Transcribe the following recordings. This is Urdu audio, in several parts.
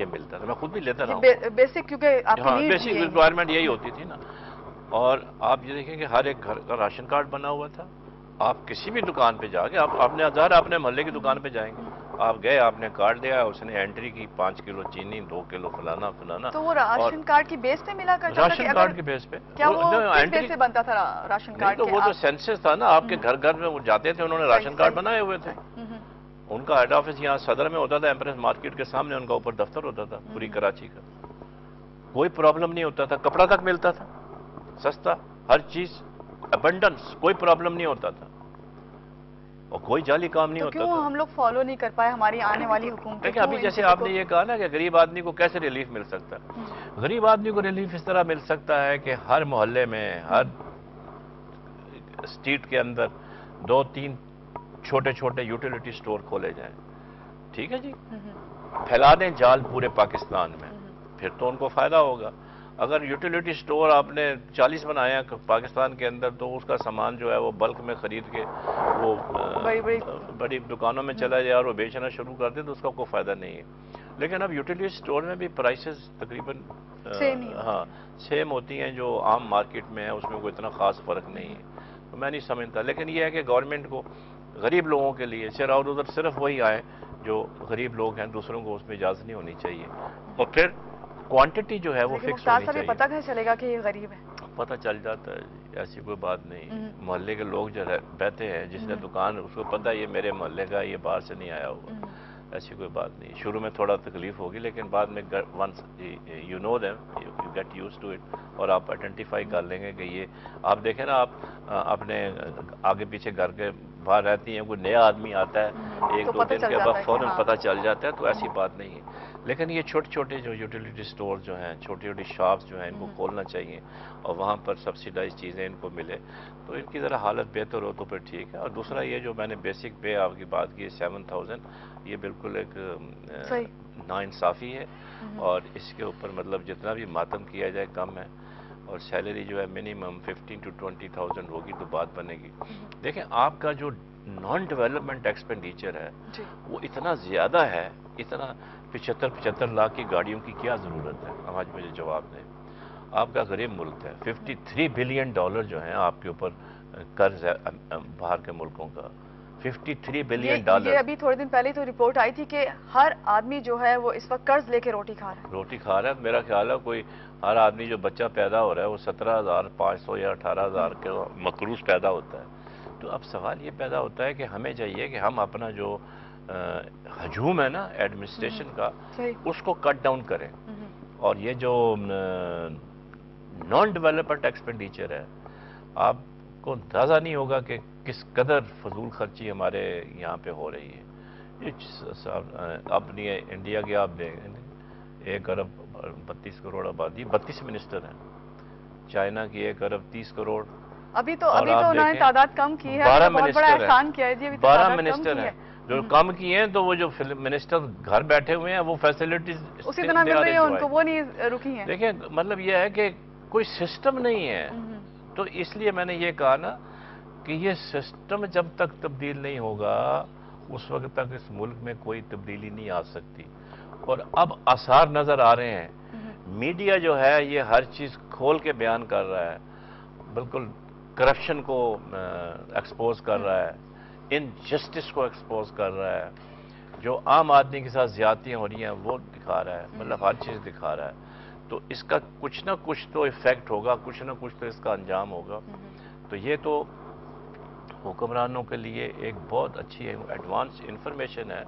یہ ملتا تھا. میں خود بھی لیتا رہا ہوں. بیسک کیونکہ آپ کی بیسک ریکوائرمنٹ یہی ہوتی تھی نا. اور آپ یہ دیکھیں کہ ہر ایک گھر کا راشن کارڈ بنا ہوا تھا. آپ کسی بھی دکان پہ جا کے آپ نے ہزار اپنے محلے کی دکان پہ جائیں گے, آپ گئے, آپ نے کارڈ دیا, اس نے انٹری کی 5 کلو چینی, 2 کلو فلانا فلانا. تو وہ راشن کارڈ کی بیس پہ ملا کرتا تھا؟ راشن کارڈ کی بیس پہ. کیا وہ کس بیس پہ بنتا تھا راشن کارڈ؟ تو وہ جو سینسس تھا نا, آپ کے گھر گھر میں وہ جاتے تھے, انہوں نے راشن کارڈ بنائے ہوئے تھے. ان کا ہیڈ آفس یہاں صدر میں ہوتا تھا, ایمپریس مارکیٹ کے سامنے ان کا اوپر دفتر ہوتا تھا پوری کراچی کا. کوئی پرابلم نہیں ہوتا تھا, کپڑا تک ملتا تھا سستا, ہر چیز ابنڈنس, کوئی پرابلم نہیں ہوتا تھا, اور کوئی جعلی کام نہیں ہوتا تھا. کیوں ہم لوگ فالو نہیں کر پائے ہماری آنے والی حکومت؟ دیکھیں ابھی جیسے آپ نے یہ کہا نا کہ غریب آدمی کو کیسے ریلیف مل سکتا ہے. غریب آدمی کو ریلیف اس طرح مل سکتا ہے کہ ہر محلے میں, ہر اسٹریٹ کے اندر 2-3 چھوٹے چھوٹے یوٹیلیٹی سٹور کھولے جائیں. ٹھیک ہے جی, پھیلا دیں جال پورے پاکستان میں, پھر تو ان کو فائدہ ہوگا. اگر یوٹیلیٹی سٹور آپ نے 40 بنایا پاکستان کے اندر, تو اس کا سامان جو ہے وہ بلک میں خرید کے وہ بڑی دکانوں میں چلا جائے اور وہ بیچنا شروع کر دے, تو اس کا کوئی فائدہ نہیں ہے. لیکن اب یوٹیلیٹی سٹور میں بھی پرائسز تقریباً سیم ہوتی ہیں جو عام مارکیٹ میں ہے, اس میں کوئی اتنا خاص فرق نہیں ہے. تو میں نہیں سمجھتا, لیکن یہ ہے کہ گورنمنٹ کو غریب لوگوں کے لیے اور ادھر صرف وہی آئے جو غریب لوگ ہیں, دوسروں کو اس میں اجازت نہیں ہونی چاہیے. اور پھر کوانٹٹی جو ہے وہ فکس ہونی چاہیے. پتہ کیسے چلے گا کہ یہ غریب ہے؟ پتہ چل جاتا ہے, ایسی کوئی بات نہیں. محلے کے لوگ جو رہتے ہیں, جس نے دکان, اس کو پتہ ہے یہ میرے محلے کا, یہ باہر سے نہیں آیا ہوگا. ایسی کوئی بات نہیں. شروع میں تھوڑا تکلیف ہوگی, لیکن بعد میں once you know them, you get used to it, اور آپ آئیڈینٹیفائی کر لیں گے کہ یہ, آپ دیکھیں نا, آپ اپنے آگے پیچھے گھر کے باہر رہتی ہیں, کوئی نیا آدمی آتا ہے 1-2 دن کے بعد فوراً پتہ چل جاتا ہے. تو ایسی بات نہیں ہے. لیکن یہ چھوٹے چھوٹے جو یوٹیلیٹی سٹور جو ہیں, چھوٹی چھوٹی شاپس جو ہیں, ان کو کھولنا چاہیے, اور وہاں پر سبسیڈائز چیزیں ان کو ملے, تو ان کی ذرا حالت بہتر ہو تو پھر ٹھیک ہے. اور دوسرا یہ جو میں نے بیسک پے آپ کی بات کی 7000, یہ بالکل ایک ناانصافی ہے, اور اس کے اوپر مطلب جتنا بھی ماتم کیا جائے کم ہے. اور سیلری جو ہے منیمم 15,000 to 20,000 ہوگی تو بات بنے گی. دیکھیں آپ کا جو نان ڈیولپمنٹ ایکسپینڈیچر ہے وہ اتنا زیادہ ہے, اتنا 75 لاکھ کی گاڑیوں کی کیا ضرورت ہے؟ اب آج مجھے جواب دیں. آپ کا غریب ملک ہے, $53 بلین جو ہیں آپ کے اوپر قرض ہے باہر کے ملکوں کا, $53 بلین. یہ ابھی تھوڑے دن پہلے تو رپورٹ آئی تھی کہ ہر آدمی جو ہے وہ اس وقت قرض لے کے روٹی کھا رہا ہے. میرا خیال ہے کوئی ہر آدمی جو بچہ پیدا ہو رہا ہے وہ 17,500 یا 18,000 کے مقروض پیدا ہوتا ہے. تو اب سوال یہ پیدا ہوتا ہے کہ ہمیں چاہیے کہ ہم اپنا جو ہجوم ہے نا ایڈمنسٹریشن کا, اس کو کٹ ڈاؤن کریں. اور یہ جو نان ڈیولپمنٹ ایکسپینڈیچر ہے, آپ کو اندازہ نہیں ہوگا کہ کس قدر فضول خرچی ہمارے یہاں پہ ہو رہی ہے. اپنی انڈیا کی آپ دیکھیں, 1 ارب 32 کروڑ آبادی, 32 منسٹر ہیں. چائنا کی 1 ارب 30 کروڑ. ابھی تو انہوں نے تعداد کم کی ہے, 12 بہت بڑا احسان کیا ہے. 12 منسٹر ہیں جو کم کیے ہیں, تو وہ جو منسٹر گھر بیٹھے ہوئے ہیں وہ فیسلٹیز اسی طرح مل رہی ہے ان کو, وہ نہیں رکی ہیں. دیکھیں مطلب یہ ہے کہ کوئی سسٹم نہیں ہے. تو اس لیے میں نے یہ کہا نا کہ یہ سسٹم جب تک تبدیل نہیں ہوگا اس وقت تک اس ملک میں کوئی تبدیلی نہیں آ سکتی. اور اب آثار نظر آ رہے ہیں. میڈیا جو ہے یہ ہر چیز کھول کے بیان کر رہا ہے, بالکل کرپشن کو ایکسپوز کر رہا ہے, انجسٹس کو ایکسپوز کر رہا ہے, جو عام آدمی کے ساتھ زیادتیاں ہو رہی ہیں وہ دکھا رہا ہے, مطلب ہر چیز دکھا رہا ہے. تو اس کا کچھ نہ کچھ تو ایفیکٹ ہوگا, کچھ نہ کچھ تو اس کا انجام ہوگا. تو یہ تو حکمرانوں کے لیے ایک بہت اچھی ایڈوانس انفارمیشن ہے.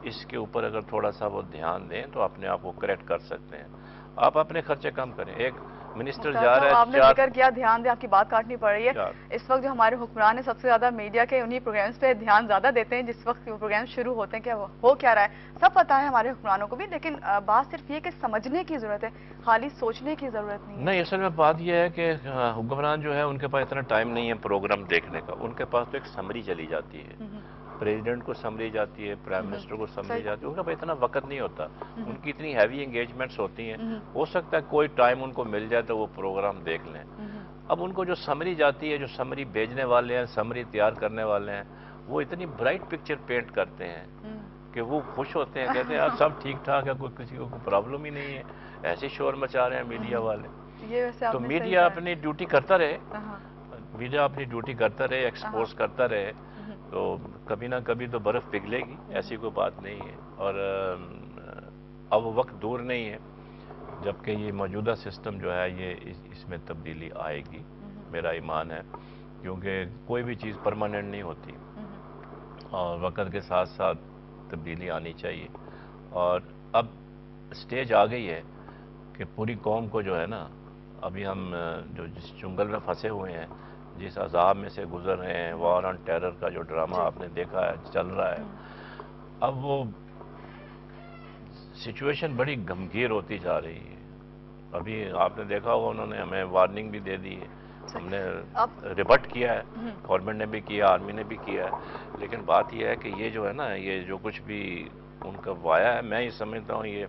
اس کے اوپر اگر تھوڑا سا وہ دھیان دیں تو اپنے آپ کو کریکٹ کر سکتے ہیں. آپ اپنے خرچے کم کریں. ایک منسٹر جا رہا ہے, آپ نے ذکر کیا, دھیان دیں, آپ کی بات کاٹنی پڑ رہی ہے. اس وقت جو ہمارے حکمران ہیں سب سے زیادہ میڈیا کے انہی پروگرامز پہ دھیان زیادہ دیتے ہیں جس وقت وہ پروگرام شروع ہوتے ہیں کہ ہو کیا رہا ہے. سب پتہ ہے ہمارے حکمرانوں کو بھی, لیکن بات صرف یہ کہ سمجھنے کی ضرورت ہے, خالی سوچنے کی ضرورت نہیں ہے. نہیں, اصل میں بات یہ ہے کہ حکمران جو ہے ان کے پاس اتنا ٹائم نہیں ہے پروگرام دیکھنے کا. ان کے پاس تو ایک سمری چلی جاتی ہے, پریزیڈنٹ کو سمری جاتی ہے, پرائم منسٹر کو سمری جاتی ہے. ان کا اتنا وقت نہیں ہوتا, ان کی اتنی ہیوی انگیجمنٹس ہوتی ہیں. ہو سکتا ہے کوئی ٹائم ان کو مل جائے تو وہ پروگرام دیکھ لیں. اب ان کو جو سمری جاتی ہے, جو سمری بھیجنے والے ہیں, سمری تیار کرنے والے ہیں, وہ اتنی برائٹ پکچر پینٹ کرتے ہیں کہ وہ خوش ہوتے ہیں, کہتے ہیں یار سب ٹھیک ٹھاک ہے, کوئی کسی کو کوئی پرابلم ہی نہیں ہے, ایسے شور مچا رہے ہیں میڈیا والے. تو میڈیا اپنی ڈیوٹی کرتا رہے, میڈیا اپنی ڈیوٹی کرتا رہے, ایکسپوز کرتا رہے, تو کبھی نہ کبھی تو برف پگھلے گی, ایسی کوئی بات نہیں ہے. اور اب وقت دور نہیں ہے جبکہ یہ موجودہ سسٹم جو ہے یہ اس میں تبدیلی آئے گی, میرا ایمان ہے, کیونکہ کوئی بھی چیز پرماننٹ نہیں ہوتی اور وقت کے ساتھ ساتھ تبدیلی آنی چاہیے. اور اب سٹیج آ گئی ہے کہ پوری قوم کو جو ہے نا, ابھی ہم جو جس چنگل میں پھنسے ہوئے ہیں, جس عذاب میں سے گزر رہے ہیں, وار آن ٹیرر کا جو ڈرامہ آپ نے دیکھا ہے چل رہا ہے, اب وہ سچویشن بڑی گمگیر ہوتی جا رہی ہے. ابھی آپ نے دیکھا ہوگا انہوں نے ہمیں وارننگ بھی دے دی ہے, ہم نے ریبٹ کیا ہے, گورنمنٹ نے بھی کیا, آرمی نے بھی کیا ہے, لیکن بات یہ ہے کہ یہ جو ہے نا, یہ جو کچھ بھی ان کا وایا ہے, میں یہ سمجھتا ہوں یہ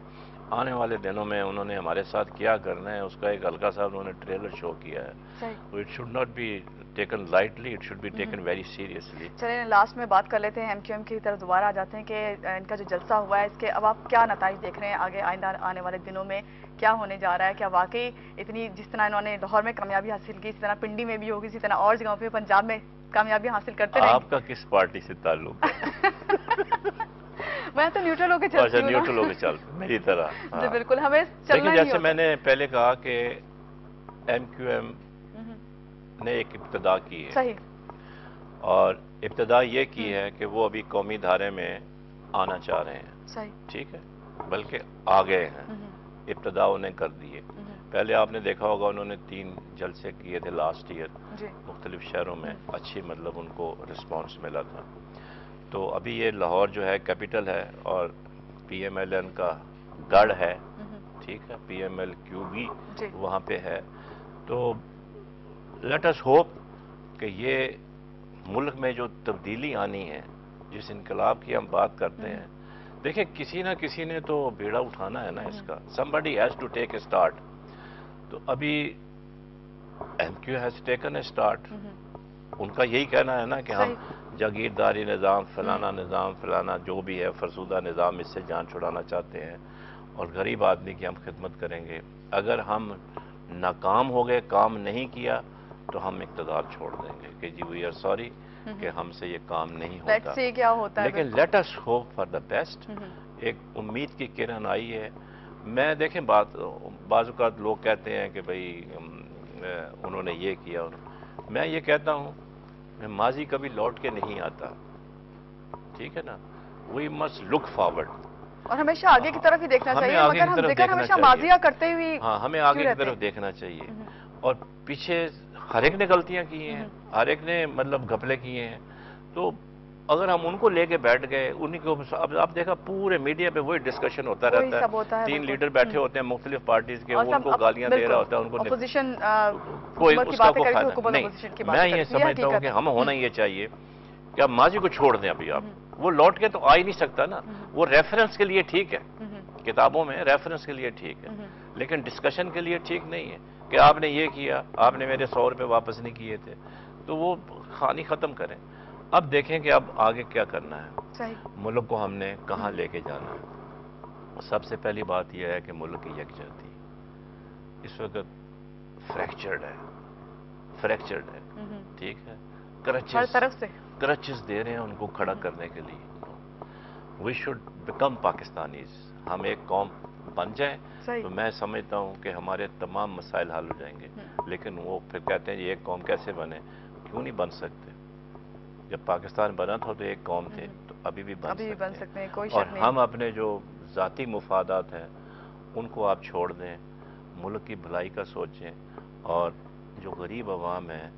آنے والے دنوں میں انہوں نے ہمارے ساتھ کیا کرنا ہے اس کا ایک ہلکا سا انہوں نے ٹریلر شو کیا ہے. It should not be taken lightly, it should be taken very seriously. چلیں لاسٹ میں بات کر لیتے ہیں, ایم کیو ایم کی طرف دوبارہ آ جاتے ہیں کہ ان کا جو جلسہ ہوا ہے اس کے اب آپ کیا نتائج دیکھ رہے ہیں آگے آئندہ آنے والے دنوں میں کیا ہونے جا رہا ہے؟ کیا واقعی اتنی جس طرح انہوں نے لاہور میں کامیابی حاصل کی, اسی طرح پنڈی میں بھی ہوگی, اسی طرح اور جگہوں پہ پنجاب میں کامیابی حاصل کرتے رہیں؟ آپ کا کس پارٹی سے تعلق ہے؟ میں تو نیوٹرل ہو کے چلتی ہوں. نیوٹرل ہو کے چلتی میری طرح. جی بالکل, ہمیں چلنا ہی جیسے میں نے پہلے کہا کہ ایم کیو ایم نے ایک ابتدا کی ہے, صحیح, اور ابتدا یہ کی ہے کہ وہ ابھی قومی دھارے میں آنا چاہ رہے ہیں. صحیح, ٹھیک ہے, بلکہ آ گئے ہیں, ابتدا انہیں کر دیے. پہلے آپ نے دیکھا ہوگا انہوں نے 3 جلسے کیے تھے لاسٹ ایئر مختلف شہروں میں, اچھی مطلب ان کو رسپانس ملا تھا. تو ابھی یہ لاہور جو ہے کیپٹل ہے اور پی ایم ایل این کا گڑھ ہے, ٹھیک ہے, پی ایم ایل کیو بھی وہاں پہ ہے. تو لیٹ اس ہوپ کہ یہ ملک میں جو تبدیلی آنی ہے, جس انقلاب کی ہم بات کرتے ہیں, دیکھیں کسی نہ کسی نے تو بیڑا اٹھانا ہے نا اس کا, somebody has to take a start. تو ابھی M Q has taken a start. ان کا یہی کہنا ہے نا کہ ہم جاگیرداری نظام, فلانا نظام, فلانا جو بھی ہے فرسودہ نظام, اس سے جان چھڑانا چاہتے ہیں اور غریب آدمی کی ہم خدمت کریں گے. اگر ہم ناکام ہو گئے, کام نہیں کیا, تو ہم اقتدار چھوڑ دیں گے کہ جی وی آر سوری کہ ہم سے یہ کام نہیں ہوتا. لیکن let us hope for the best. ایک امید کی کرن آئی ہے. میں دیکھیں بعض اوقات لوگ کہتے ہیں کہ بھئی انہوں نے یہ کیا, میں یہ کہتا ہوں ماضی کبھی لوٹ کے نہیں آتا, ٹھیک ہے نا, وی مسٹ لک فارورڈ, اور ہمیشہ آگے کی طرف ہی دیکھنا چاہیے, مگر ہم ذکر ہمیشہ ماضیہ کرتے ہوئے, ہاں ہمیں آگے کی طرف دیکھنا چاہیے. اور پیچھے ہر ایک نے غلطیاں کی ہیں, ہر ایک نے مطلب گھپلے کیے ہیں. تو اگر ہم ان کو لے کے بیٹھ گئے, انہیں کو اب آپ دیکھا پورے میڈیا پہ وہی ڈسکشن ہوتا رہتا ہے, 3 لیڈر بیٹھے ہوتے ہیں مختلف پارٹیز کے, وہ ان کو گالیاں دے رہا ہوتا ہے, ان کو کوئی اس کا کوئی فائدہ نہیں. میں یہ سمجھتا ہوں کہ ہم ہونا یہ چاہیے کہ آپ ماضی کو چھوڑ دیں. ابھی آپ وہ لوٹ کے تو آ ہی نہیں سکتا نا, وہ ریفرنس کے لیے ٹھیک ہے, کتابوں میں ریفرنس کے لیے ٹھیک ہے, لیکن ڈسکشن کے لیے ٹھیک نہیں ہے کہ آپ نے یہ کیا, آپ نے میرے 100 روپے واپس نہیں کیے تھے. تو وہ کہانی ختم کریں. اب دیکھیں کہ اب آگے کیا کرنا ہے, ملک کو ہم نے کہاں لے کے جانا ہے. سب سے پہلی بات یہ ہے کہ ملک کی یکجہتی اس وقت فریکچرڈ ہے, ٹھیک ہے, کرچز دے رہے ہیں ان کو کھڑا کرنے کے لیے. وی شوڈ بیکم پاکستانیز, ہم ایک قوم بن جائیں تو میں سمجھتا ہوں کہ ہمارے تمام مسائل حل ہو جائیں گے. لیکن وہ پھر کہتے ہیں یہ ایک قوم کیسے بنے, کیوں نہیں بن سکتے؟ جب پاکستان بنا تھا تو ایک قوم تھے, تو ابھی بھی بن سکتے ہیں. اور ہم اپنے جو ذاتی مفادات ہیں ان کو آپ چھوڑ دیں, ملک کی بھلائی کا سوچیں, اور جو غریب عوام ہیں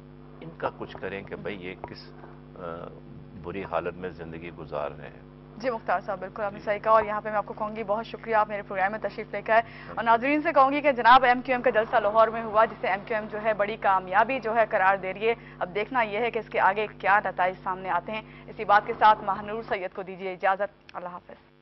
ان کا کچھ کریں کہ بھئی یہ کس بری حالت میں زندگی گزار رہے ہیں. جی مختار صاحب, بالکل آپ نے صحیح کہا, اور یہاں پہ میں آپ کو کہوں گی بہت شکریہ, آپ میرے پروگرام میں تشریف لے کے آئے. اور ناظرین سے کہوں گی کہ جناب ایم کیو ایم کا جلسہ لاہور میں ہوا, جسے ایم کیو ایم جو ہے بڑی کامیابی جو ہے قرار دے رہی ہے. اب دیکھنا یہ ہے کہ اس کے آگے کیا نتائج سامنے آتے ہیں. اسی بات کے ساتھ ماہنور سید کو دیجیے اجازت. اللہ حافظ.